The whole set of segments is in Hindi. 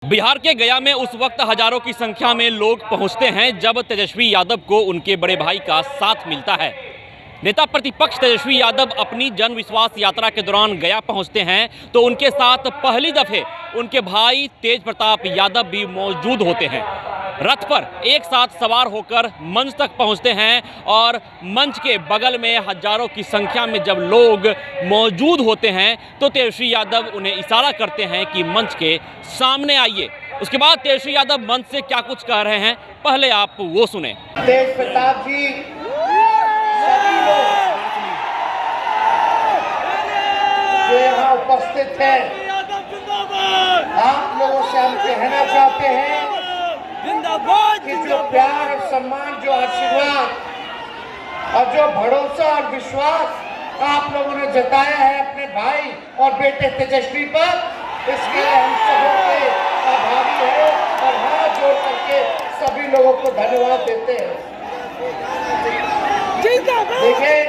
बिहार के गया में उस वक्त हजारों की संख्या में लोग पहुंचते हैं जब तेजस्वी यादव को उनके बड़े भाई का साथ मिलता है। नेता प्रतिपक्ष तेजस्वी यादव अपनी जन विश्वास यात्रा के दौरान गया पहुंचते हैं तो उनके साथ पहली दफे उनके भाई तेज प्रताप यादव भी मौजूद होते हैं। रथ पर एक साथ सवार होकर मंच तक पहुंचते हैं और मंच के बगल में हजारों की संख्या में जब लोग मौजूद होते हैं तो तेजस्वी यादव उन्हें इशारा करते हैं कि मंच के सामने आइए। उसके बाद तेजस्वी यादव मंच से क्या कुछ कह रहे हैं, पहले आप वो सुने। तेज प्रताप जी सभी लोग जो यहाँ उपस्थित हैं, आप लोगों से हम कहना चाहते हैं कि जो प्यार और सम्मान, जो आशीर्वाद और जो भरोसा और विश्वास आप लोगों ने जताया है अपने भाई और बेटे तेजस्वी पर, इसके लिए हम सबों के आभारी हैं और हाथ जोड़ करके सभी लोगों को धन्यवाद देते हैं। देखिए,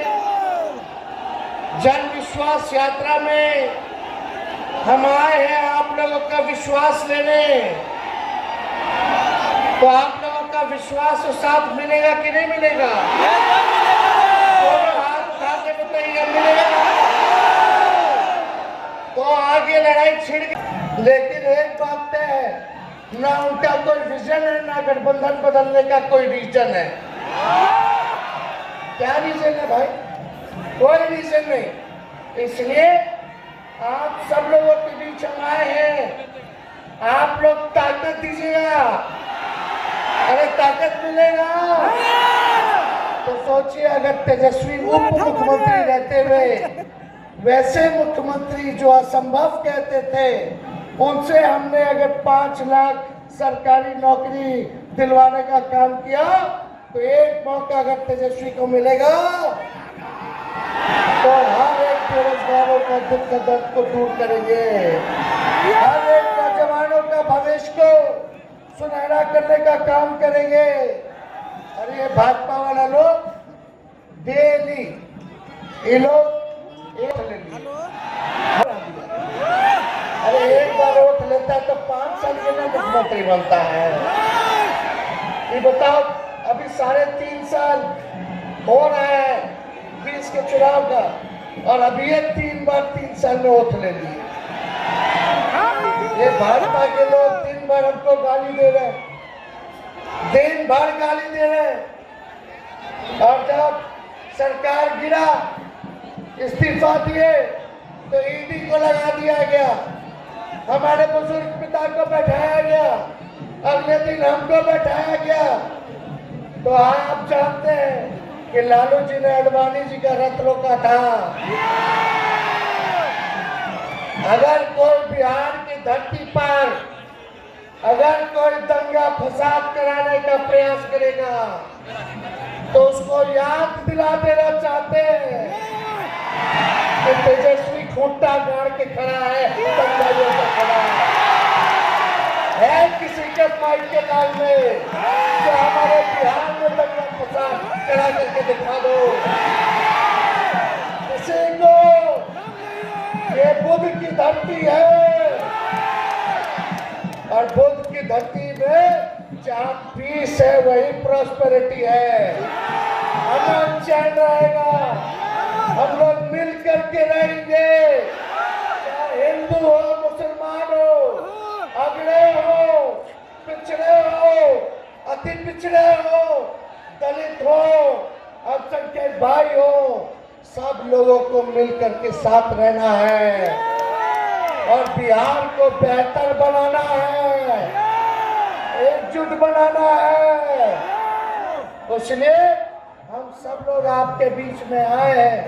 जन विश्वास यात्रा में हम आए हैं आप लोगों का विश्वास लेने, तो आप लोगों का विश्वास और साथ मिलेगा कि नहीं मिलेगा? दोनों हाथ उठा के बताइए, मिलेगा? तो आगे लड़ाई छिड़ गई। लेकिन एक बात है, ना उनका कोई विजन है, ना गठबंधन बदलने का कोई रीजन है। क्या रीजन है भाई? कोई रीजन नहीं। इसलिए आप सब लोगों के बीच हम आए हैं। आप लोग ताकत दीजिएगा, अरे ताकत मिलेगा तो सोचिए, अगर तेजस्वी उप मुख्यमंत्री रहते हुए वैसे मुख्यमंत्री जो असंभव कहते थे, उनसे हमने अगर 5 लाख सरकारी नौकरी दिलवाने का काम किया, तो एक मौका अगर तेजस्वी को मिलेगा तो हर एक बेरोजगारों का दुख का दर्द को दूर करेंगे, हर एक नौजवानों का भविष्य को सुनहरा करने का काम करेंगे। अरे ये भाजपा वाला लोग डेली ये लोग अरे एक बार वोट लेता है तो 5 साल के लिए मुख्यमंत्री बनता है। ये बताओ, अभी 3.5 साल हो रहा है 20 के चुनाव का, और अभी ये 3 बार 3 साल में वोट ले लिए। ये भाजपा के लोग दिन भर हमको गाली दे रहे हैं, दिन भर गाली दे रहे हैं, और जब सरकार गिरा, इस्तीफा दिए, तो ईडी को लगा दिया गया, हमारे बुजुर्ग पिता को बैठाया गया, अगले दिन हमको बैठाया गया। तो आप जानते हैं कि लालू जी ने अडवाणी जी का रथ रोका था। अगर कोई बिहार की धरती पर अगर कोई दंगा फसाद कराने का प्रयास करेगा तो उसको याद दिला देना चाहते हैं कि तेजस्वी खूंटा गाड़ के खड़ा है, दंगाइयों का खड़ा है किसी के माई के लाल में, जो हमारे बिहार में दंगा फसाद करा करके दिखा दो किसी को। ये बुद्ध की धरती है, और बुद्ध की धरती में जहाँ पीस है वही प्रॉस्पेरिटी है, अमन चैन रहेगा, हम लोग मिल करके रहेंगे, चाहे हिंदू हो, मुसलमान हो, अगड़े हो, पिछड़े हो, अति पिछड़े हो, दलित हो, अल्पसंख्यक भाई हो, सब लोगों को मिलकर के साथ रहना है और बिहार को बेहतर बनाना है, एकजुट बनाना है। इसलिए हम सब लोग आपके बीच में आए हैं,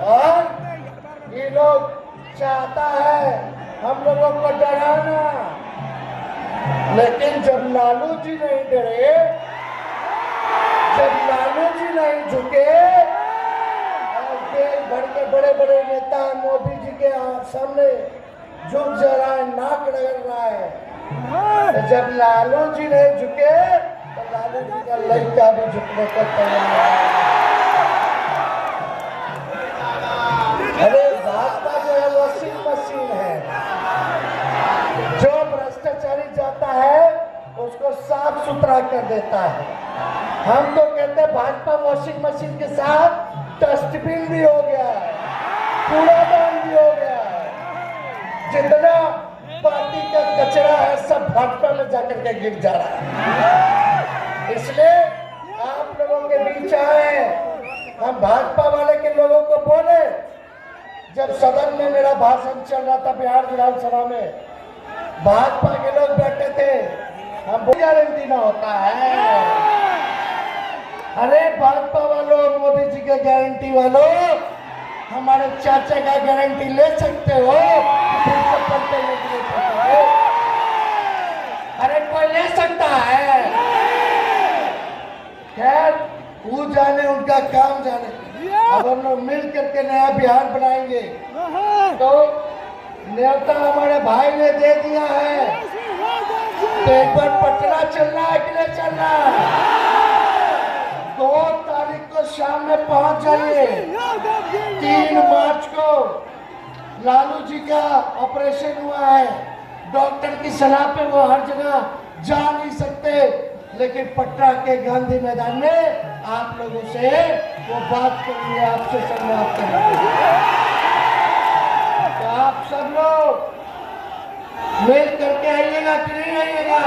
और ये लोग चाहता है हम लोगों को डराना, लेकिन जब लालू जी नहीं डरे, जब लालू जी नहीं झुके, देश भर के बड़े बड़े नेता मोदी जी के सामने झुक जा रहा है, नाक रगड़ रहा है, तो जब लालू जी नहीं झुके तो लालू जी का लड़का भी झुकने को तैयार है। अरे भाजपा जो है वॉशिंग मशीन है, जो भ्रष्टाचारी सुथरा कर देता है। हम तो कहते हैं भाजपा वॉशिंग मशीन के साथ डस्टबिन भी हो गया है, कूड़ादान भी हो गया है। जितना पार्टी का कचरा है सब भाजपा में जाकर के गिर जा रहा है। इसलिए आप लोगों के बीच आए, हम भाजपा वाले के लोगों को बोले। जब सदन में मेरा भाषण चल रहा था बिहार विधानसभा में, भाजपा के लोग बैठे थे, हम गारंटी ना होता है। अरे भाजपा वालों, मोदी जी के गारंटी वालों, हमारे चाचा का गारंटी ले सकते हो? अरे कोई ले सकता है? खैर वो जाने, उनका काम जाने। अब हम लोग मिल करके नया बिहार बनाएंगे। तो न्योता हमारे भाई ने दे दिया है, तो एक बार पटना चलना है कि नहीं चलना? 2 तारीख को शाम में पहुंच जाइए। 3 मार्च को लालू जी का ऑपरेशन हुआ है, डॉक्टर की सलाह पे वो हर जगह जा नहीं सकते, लेकिन पटना के गांधी मैदान में आप लोगों से वो बात करेंगे, आपसे संवाद करेंगे। तो आप सब लोग मिल करके आइएगा कि नहीं आइएगा?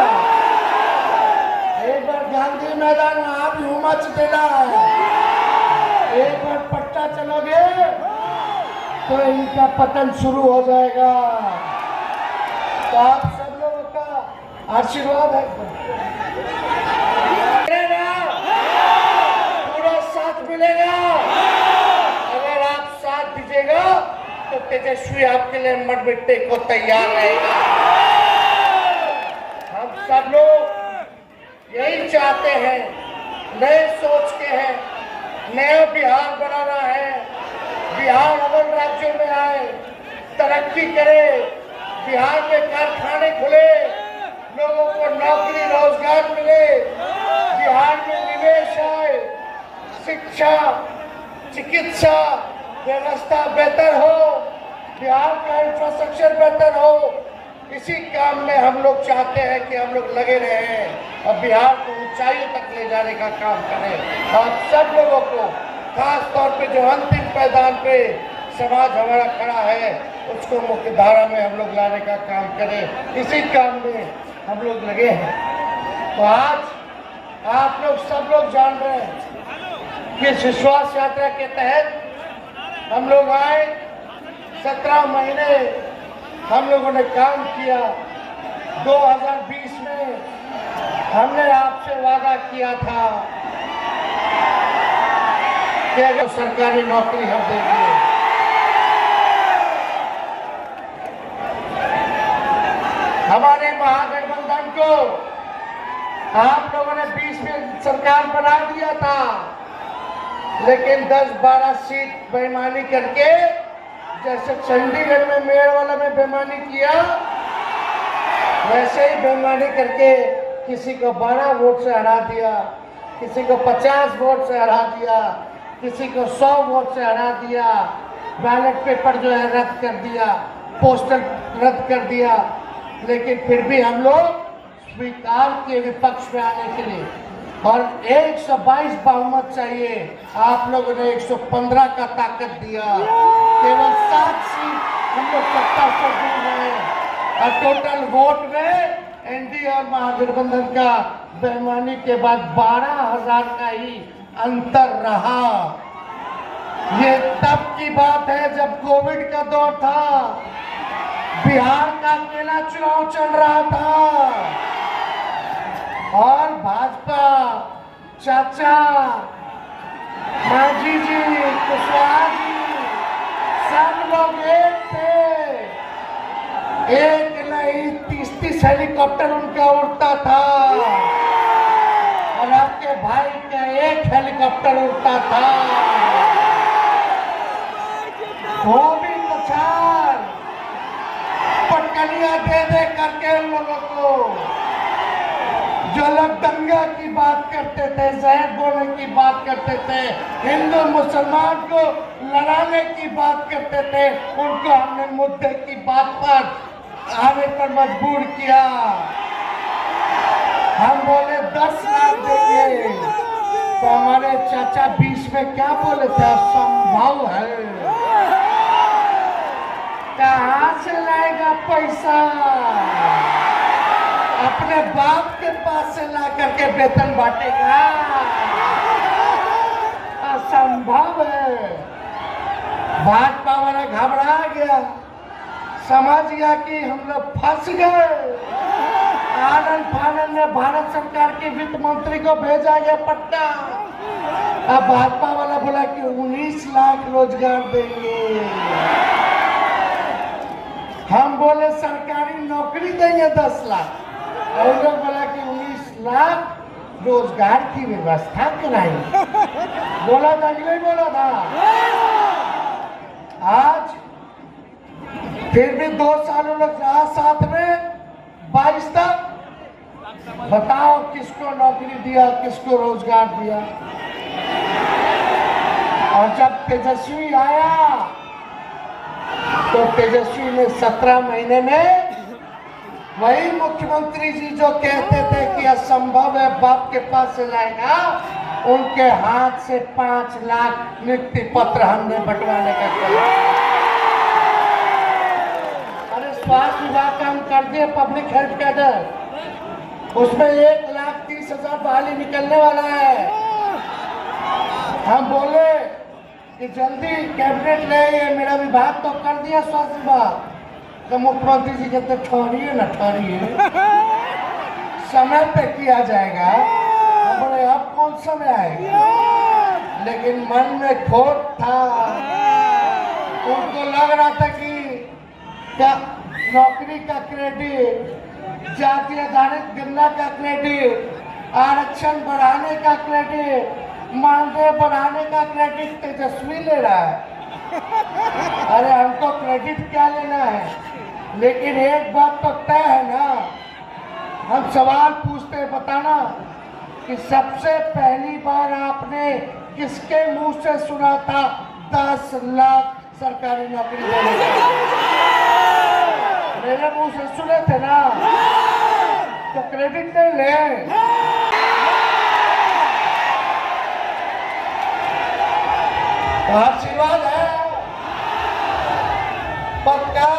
एक बार गांधी मैदान में आप भी उमच देना है। एक बार पटना चलोगे तो इनका पतन शुरू हो जाएगा। तो आप सब लोगों का आशीर्वाद है, पूरा साथ मिलेगा। अगर आप साथ दीजिएगा तो तेजस्वी आपके लिए मर मिटने को तैयार रहेगा। हम सब लोग यही चाहते हैं, नए सोच के हैं, नया बिहार बनाना है। बिहार अगर राज्यों में आए, तरक्की करे, बिहार में कारखाने खुले, लोगों को नौकरी रोजगार मिले, बिहार में निवेश आए, शिक्षा चिकित्सा व्यवस्था बेहतर हो, बिहार का इंफ्रास्ट्रक्चर बेहतर हो। इसी काम में हम लोग चाहते हैं कि हम लोग लगे रहें और बिहार को ऊंचाइयों तक ले जाने का काम करें। आप सब लोगों को, खास तौर पे जो अंतिम पायदान पे समाज हमारा खड़ा है, उसको मुख्य धारा में हम लोग लाने का काम करें। इसी काम में हम लोग लगे हैं। तो आज आप लोग सब लोग जान रहे हैं कि इस विश्वास यात्रा के तहत हम लोग आए, 17 महीने हम लोगों ने काम किया। 2020 में हमने आपसे वादा किया था कि अगर सरकारी नौकरी हम देंगे। हमारे महागठबंधन को आप लोगों ने 20 में सरकार बना दिया था, लेकिन 10-12 सीट बेईमानी करके, जैसे चंडीगढ़ में मेयर वाला में बेईमानी किया, वैसे ही बेईमानी करके किसी को 12 वोट से हरा दिया, किसी को 50 वोट से हरा दिया, किसी को 100 वोट से हरा दिया, बैलेट पेपर जो है रद्द कर दिया, पोस्टर रद्द कर दिया। लेकिन फिर भी हम लोग स्वीकार किए विपक्ष में आने के लिए, और 122 बहुमत चाहिए। आप लोगों ने 115 का ताकत दिया, केवल 7 सीट हम लोग सत्ता से दूर हैं, और टोटल वोट में एनडीए और महागठबंधन का बेईमानी के बाद 12,000 का ही अंतर रहा। ये तब की बात है जब कोविड का दौर था, बिहार का अकेला चुनाव चल रहा था, और भाजपा, चाचा, मांझी जी, कुशवाहा जी, सब लोग एक थे। एक नहीं 30-30 हेलीकॉप्टर उनका उड़ता था, और आपके भाई का एक हेलीकॉप्टर उड़ता था। वो भी पछाड़ पटकनियां दे करके उन लोगों को, जो लोग दंगा की बात करते थे, जहर बोलने की बात करते थे, हिंदू मुसलमान को लड़ाने की बात करते थे, उनको हमने मुद्दे की बात पर आने पर मजबूर किया। हम बोले अरे चाचा बीच में क्या बोले थे, असंभव है। कहाँ से लाएगा पैसा? अपने बाप के पास से ला करके वेतन बांटेगा? असंभव है। भाजपा वाला घबरा गया, समझ गया कि हम लोग फंस गए। आनंद फानंद ने भारत सरकार के वित्त मंत्री को भेजा गया पट्टा। अब भाजपा वाला बोला कि 19 लाख रोजगार देंगे। हम बोले सरकारी नौकरी देंगे 10 लाख, और लोग बोला कि 19 लाख रोजगार की व्यवस्था कराएंगे। बोला था कि नहीं बोला था? आज फिर भी 2 साल लोग रहा साथ में, 22 तक। बताओ किसको नौकरी दिया, किसको रोजगार दिया? और जब तेजस्वी आया तो तेजस्वी ने 17 महीने में वही मुख्यमंत्री जी जो कहते थे कि असंभव है बाप के पास से लाएगा, उनके हाथ से 5 लाख नियुक्ति पत्र हमने बंटवाने का किया। अरे स्वास्थ्य विभाग का हम कर दिए पब्लिक हेल्थ कैडर, उसमें 1,30,000 बहाली निकलने वाला है। हम बोले कि जल्दी कैबिनेट ले आइए, मेरा विभाग तो कर दिया स्वास्थ्य विभाग। तो मुख्यमंत्री जी कहते ठहरिए ना, ठहरिए, समय पे किया जाएगा। हम बोले अब कौन समय आएगा? लेकिन मन में खोट था, उनको लग रहा था कि क्या नौकरी का क्रेडिट, जातीय आधारित गणना का क्रेडिट, आरक्षण बढ़ाने का क्रेडिट, मानदेय बढ़ाने का क्रेडिट तेजस्वी ले रहा है। अरे हमको क्रेडिट क्या लेना है, लेकिन एक बात तो तय है ना, हम सवाल पूछते बताना कि सबसे पहली बार आपने किसके मुंह से सुना था 10 लाख सरकारी नौकरी देने का? मेरे मुंह से सुने थे ना, तो क्रेडिट नहीं ले। आशीर्वाद है पक्का,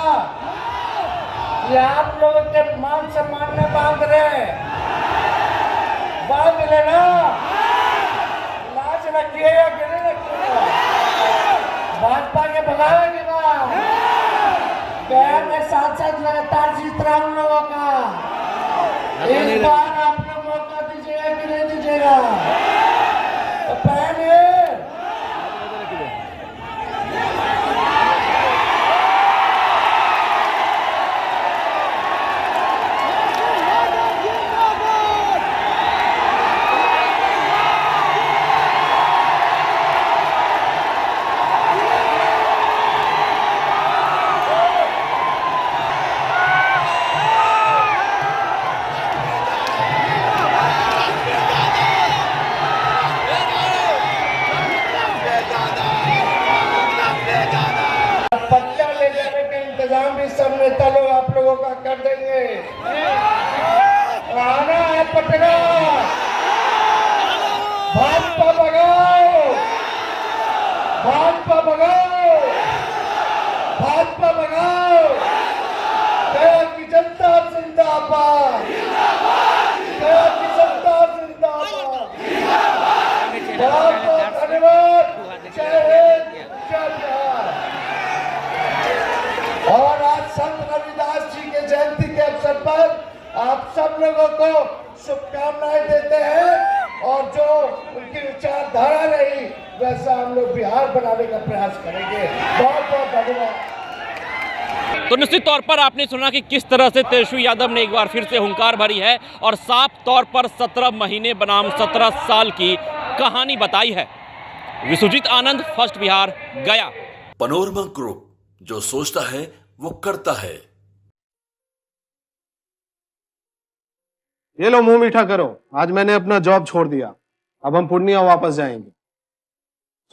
ये आप लोगों के मान सम्मान में बांध रहे, बांध लेना, लाज रखिएगा कि नहीं रखिएगा? भाजपा के भगावेंगे ना, बिहार में सांसद लगातार जीत रहा उन लोगों का। इस बार आप लोग मौका दीजिएगा कि नहीं दीजिएगा? तो पहले सब नेता लोग आप लोगों का कर देंगे। आना है पटना, भाजपा भगाओ, भाजपा भगाओ, भाजपा भगाओ। गया की जनता जिंदाबाद, गया की जनता जिंदाबाद। बहुत बहुत धन्यवाद। जय हिंद, जय बिहार। और आज संत रविदास जी के जयंती के अवसर पर आप सब लोगों को शुभकामनाएं देते हैं, और जो उनकी विचारधारा रही वैसा हम लोग बिहार बनाने का प्रयास करेंगे। बहुत बहुत धन्यवाद। तो निश्चित तौर पर आपने सुना कि किस तरह से तेजस्वी यादव ने एक बार फिर से हुंकार भरी है और साफ तौर पर 17 महीने बनाम 17 साल की कहानी बताई है। विश्वजीत आनंद, फर्स्ट बिहार, गया। पनोरमा ग्रुप, जो सोचता है वो करता है। ये लो मुंह मीठा करो, आज मैंने अपना जॉब छोड़ दिया, अब हम पूर्णिया वापस जाएंगे।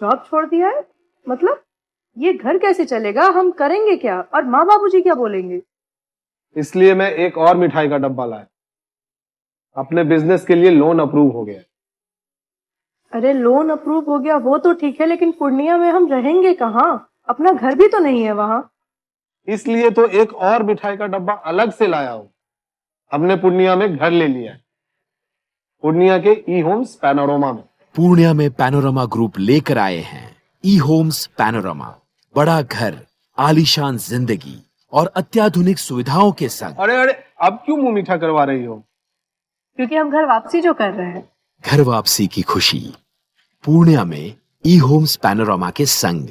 जॉब छोड़ दिया है? मतलब ये घर कैसे चलेगा? हम करेंगे क्या? और माँ बाबूजी क्या बोलेंगे? इसलिए मैं एक और मिठाई का डब्बा लाया। अपने बिजनेस के लिए लोन अप्रूव हो गया। अरे लोन अप्रूव हो गया वो तो ठीक है, लेकिन पूर्णिया में हम रहेंगे कहाँ? अपना घर भी तो नहीं है वहाँ। इसलिए तो एक और मिठाई का डब्बा अलग से लाया हूँ। हमने पूर्णिया में घर ले लिया है, पूर्णिया के ई होम्स पैनोरमा में। पूर्णिया में पैनोरमा ग्रुप लेकर आए हैं ई होम्स पैनोरमा। बड़ा घर, आलीशान जिंदगी और अत्याधुनिक सुविधाओं के संग। अरे अरे, अब क्यों मुंह मीठा करवा रही हो? क्योंकि हम घर वापसी जो कर रहे हैं। घर वापसी की खुशी पूर्णिया में ई होम्स पैनोरमा के संग।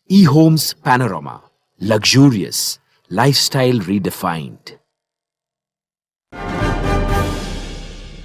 E homes panorama, luxurious lifestyle redefined.